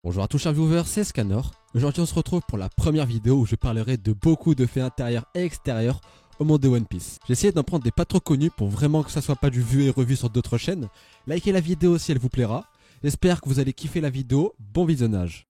Bonjour à tous chers viewers, c'est Scanor. Aujourd'hui on se retrouve pour la première vidéo où je parlerai de beaucoup de faits intérieurs et extérieurs au monde de One Piece. J'ai essayé d'en prendre des pas trop connus pour vraiment que ça soit pas du vu et revu sur d'autres chaînes. Likez la vidéo si elle vous plaira. J'espère que vous allez kiffer la vidéo. Bon visionnage.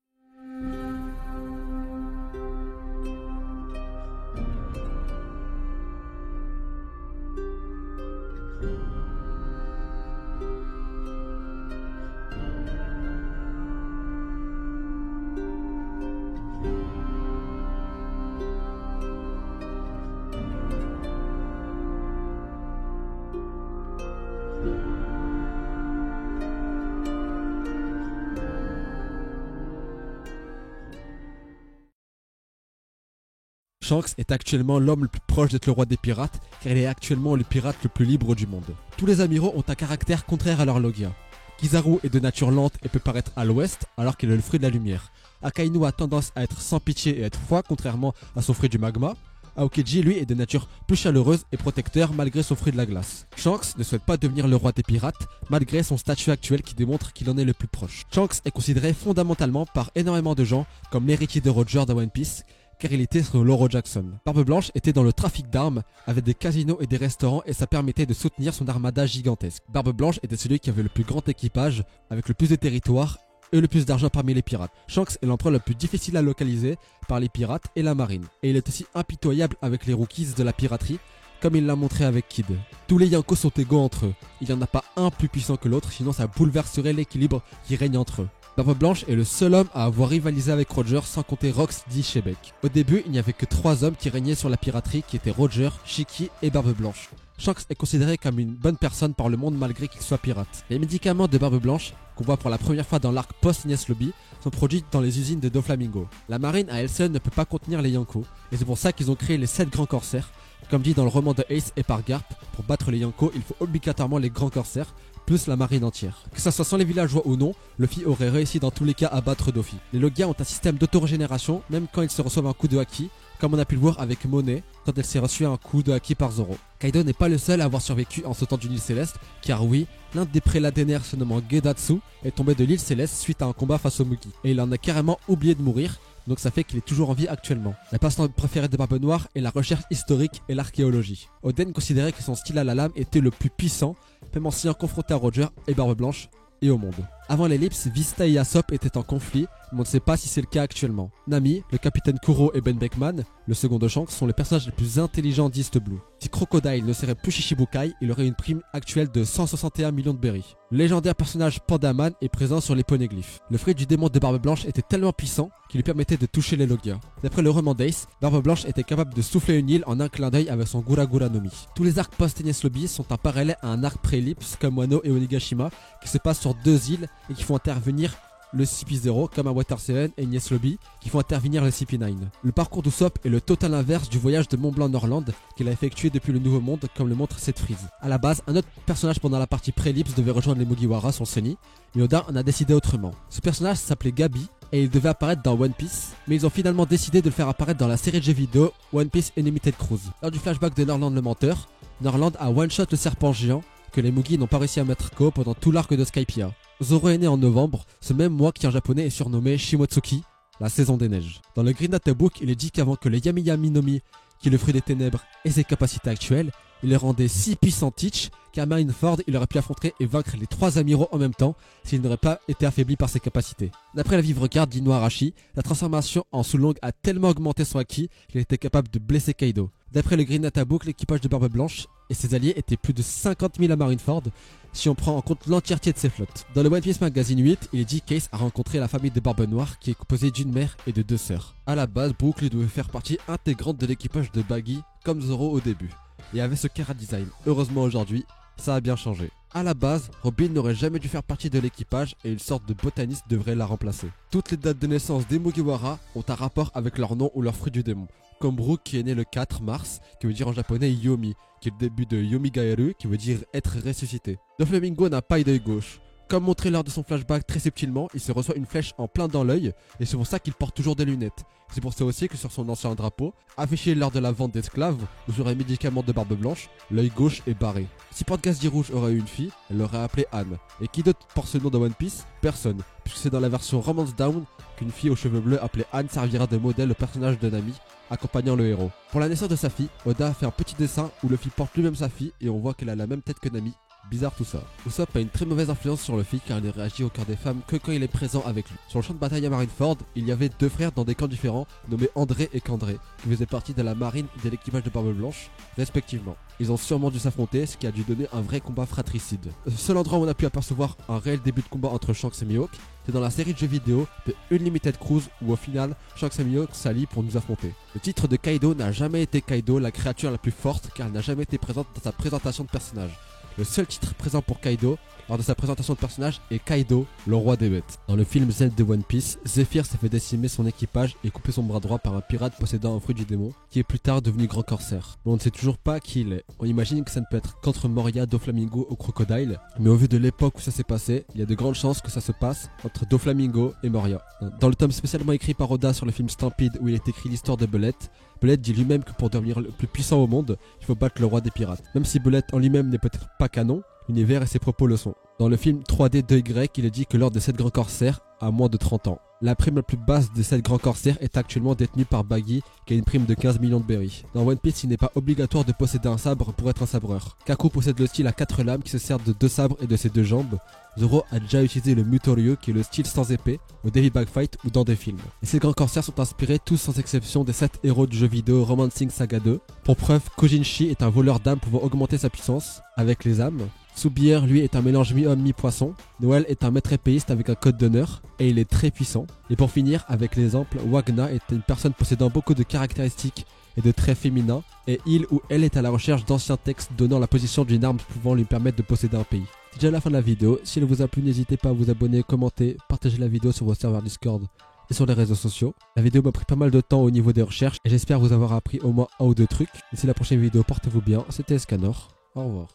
Shanks est actuellement l'homme le plus proche d'être le roi des pirates, car il est actuellement le pirate le plus libre du monde. Tous les amiraux ont un caractère contraire à leur logia. Kizaru est de nature lente et peut paraître à l'ouest, alors qu'il est le fruit de la lumière. Akainu a tendance à être sans pitié et être froid, contrairement à son fruit du magma. Aokiji, lui, est de nature plus chaleureuse et protecteur malgré son fruit de la glace. Shanks ne souhaite pas devenir le roi des pirates, malgré son statut actuel qui démontre qu'il en est le plus proche. Shanks est considéré fondamentalement par énormément de gens comme l'héritier de Roger dans One Piece, car il était sur l'Oro Jackson. Barbe Blanche était dans le trafic d'armes, avec des casinos et des restaurants, et ça permettait de soutenir son armada gigantesque. Barbe Blanche était celui qui avait le plus grand équipage, avec le plus de territoire et le plus d'argent parmi les pirates. Shanks est l'empereur le plus difficile à localiser par les pirates et la marine, et il est aussi impitoyable avec les rookies de la piraterie, comme il l'a montré avec Kid. Tous les Yankos sont égaux entre eux, il n'y en a pas un plus puissant que l'autre, sinon ça bouleverserait l'équilibre qui règne entre eux. Barbe Blanche est le seul homme à avoir rivalisé avec Roger sans compter Rox D. Shebeck. Au début, il n'y avait que 3 hommes qui régnaient sur la piraterie qui étaient Roger, Shiki et Barbe Blanche. Shanks est considéré comme une bonne personne par le monde malgré qu'il soit pirate. Les médicaments de Barbe Blanche, qu'on voit pour la première fois dans l'arc post-Enies Lobby, sont produits dans les usines de Doflamingo. La marine à elle seule ne peut pas contenir les Yonko, et c'est pour ça qu'ils ont créé les 7 grands corsaires. Comme dit dans le roman de Ace et par Garp, pour battre les Yonko, il faut obligatoirement les grands corsaires, plus la marine entière. Que ça soit sans les villageois ou non, Luffy aurait réussi dans tous les cas à battre Doffy. Les Logia ont un système d'autorégénération, même quand ils se reçoivent un coup de haki, comme on a pu le voir avec Monet, quand elle s'est reçue un coup de haki par Zoro. Kaido n'est pas le seul à avoir survécu en sautant d'une île céleste, car oui, l'un des prélats d'Ener se nommant Gedatsu est tombé de l'île céleste suite à un combat face au Mugi. Et il en a carrément oublié de mourir, donc ça fait qu'il est toujours en vie actuellement. La passe-temps préférée de Barbe Noire est la recherche historique et l'archéologie. Oden considérait que son style à la lame était le plus puissant, même en s'ayant confronté à Roger et Barbe Blanche et au monde. Avant l'ellipse, Vista et Usopp étaient en conflit, mais on ne sait pas si c'est le cas actuellement. Nami, le capitaine Kuro et Ben Beckman, le second de Shanks, sont les personnages les plus intelligents d'East Blue. Si Crocodile ne serait plus Shishibukai, il aurait une prime actuelle de 161 millions de berries. Le légendaire personnage Pandaman est présent sur les poneglyphes. Le fruit du démon de Barbe Blanche était tellement puissant qu'il lui permettait de toucher les Logia. D'après le roman d'Ace, Barbe Blanche était capable de souffler une île en un clin d'œil avec son Gura Gura no Mi. Tous les arcs post-Enies Lobby sont en parallèle à un arc pré-ellipse comme Wano et Onigashima qui se passent sur 2 îles et qui font intervenir le CP0 comme à Water 7 et Enies Lobby qui font intervenir le CP9. Le parcours d'Usopp est le total inverse du voyage de Mont Blanc Norland qu'il a effectué depuis le Nouveau Monde comme le montre cette frise. A la base, un autre personnage pendant la partie pré-ellipse devait rejoindre les Mugiwara, son Sunny, mais Oda en a décidé autrement. Ce personnage s'appelait Gabi et il devait apparaître dans One Piece, mais ils ont finalement décidé de le faire apparaître dans la série de jeux vidéo One Piece Unlimited Cruise. Lors du flashback de Norland le menteur, Norland a one-shot le serpent géant que les Mugi n'ont pas réussi à mettre KO pendant tout l'arc de Skypiea. Zoro est né en novembre, ce même mois qui en japonais est surnommé Shimotsuki, la saison des neiges. Dans le Green Data Book, il est dit qu'avant que le Yami Yami no Mi, qui est le fruit des ténèbres, ait ses capacités actuelles, il les rendait si puissants Teach qu'à Marineford, il aurait pu affronter et vaincre les 3 amiraux en même temps s'il n'aurait pas été affaibli par ses capacités. D'après la vivre carte d'Ino Arashi, la transformation en Sulong a tellement augmenté son acquis qu'il était capable de blesser Kaido. D'après le Green Data Book, l'équipage de Barbe Blanche et ses alliés étaient plus de 50 000 à Marineford si on prend en compte l'entièreté de ses flottes. Dans le One Piece Magazine 8, il est dit qu'Ace a rencontré la famille de Barbe Noire qui est composée d'une mère et de 2 sœurs. A la base, Brook devait faire partie intégrante de l'équipage de Baggy comme Zoro au début et avait ce Kara design. Heureusement aujourd'hui, ça a bien changé. A la base, Robin n'aurait jamais dû faire partie de l'équipage et une sorte de botaniste devrait la remplacer. Toutes les dates de naissance des Mugiwara ont un rapport avec leur nom ou leur fruit du démon. Comme Brook qui est né le 4 mars, qui veut dire en japonais Yomi, qui est le début de Yomigaeru, qui veut dire être ressuscité. Doflamingo n'a pas d'œil gauche. Comme montré lors de son flashback très subtilement, il se reçoit une flèche en plein dans l'œil et c'est pour ça qu'il porte toujours des lunettes. C'est pour ça aussi que sur son ancien drapeau, affiché lors de la vente d'esclaves ou sur un médicament de barbe blanche, l'œil gauche est barré. Si Portgasdi Rouge aurait eu une fille, elle l'aurait appelée Anne. Et qui d'autre porte ce nom dans One Piece? Personne, puisque c'est dans la version Romance Down qu'une fille aux cheveux bleus appelée Anne servira de modèle au personnage de Nami, accompagnant le héros. Pour la naissance de sa fille, Oda a fait un petit dessin où Luffy porte lui-même sa fille et on voit qu'elle a la même tête que Nami. Bizarre tout ça. Usopp a une très mauvaise influence sur Luffy car il ne réagit au cœur des femmes que quand il est présent avec lui. Sur le champ de bataille à Marineford, il y avait deux frères dans des camps différents nommés André et Kandré qui faisaient partie de la marine et de l'équipage de Barbe Blanche respectivement. Ils ont sûrement dû s'affronter, ce qui a dû donner un vrai combat fratricide. Le seul endroit où on a pu apercevoir un réel début de combat entre Shanks et Mihawk, c'est dans la série de jeux vidéo de Unlimited Cruise où au final Shanks et Mihawk s'allient pour nous affronter. Le titre de Kaido n'a jamais été Kaido, la créature la plus forte, car elle n'a jamais été présente dans sa présentation de personnage. Le seul titre présent pour Kaido lors de sa présentation de personnage est Kaido, le roi des bêtes. Dans le film Z de One Piece, Zephyr s'est fait décimer son équipage et couper son bras droit par un pirate possédant un fruit du démon, qui est plus tard devenu grand corsaire. Mais on ne sait toujours pas qui il est. On imagine que ça ne peut être qu'entre Moria, Doflamingo ou Crocodile, mais au vu de l'époque où ça s'est passé, il y a de grandes chances que ça se passe entre Doflamingo et Moria. Dans le tome spécialement écrit par Oda sur le film Stampede où il est écrit l'histoire de Belette, Belette dit lui-même que pour devenir le plus puissant au monde, il faut battre le roi des pirates. Même si Belette en lui-même n'est peut-être pas canon, l'univers et ses propos le sont. Dans le film 3D 2Y, il est dit que l'ordre des 7 grands corsaires a moins de 30 ans. La prime la plus basse des 7 grands corsaires est actuellement détenue par Baggy, qui a une prime de 15 millions de berries. Dans One Piece, il n'est pas obligatoire de posséder un sabre pour être un sabreur. Kaku possède le style à 4 lames qui se sert de 2 sabres et de ses 2 jambes. Zoro a déjà utilisé le Mutoryu qui est le style sans épée, au Davy Bag Fight ou dans des films. Et ces grands corsaires sont inspirés tous sans exception des 7 héros du jeu vidéo Romancing Saga 2. Pour preuve, Kojinshi est un voleur d'âmes pouvant augmenter sa puissance avec les âmes. Soubière, lui, est un mélange mi-homme mi-poisson. Noël est un maître épéiste avec un code d'honneur et il est très puissant. Et pour finir, avec l'exemple, Wagner est une personne possédant beaucoup de caractéristiques et de traits féminins, et il ou elle est à la recherche d'anciens textes donnant la position d'une arme pouvant lui permettre de posséder un pays. C'est déjà la fin de la vidéo. Si elle vous a plu, n'hésitez pas à vous abonner, commenter, partager la vidéo sur vos serveurs Discord et sur les réseaux sociaux. La vidéo m'a pris pas mal de temps au niveau des recherches et j'espère vous avoir appris au moins un ou deux trucs. D'ici la prochaine vidéo, portez-vous bien. C'était Escanor. Au revoir.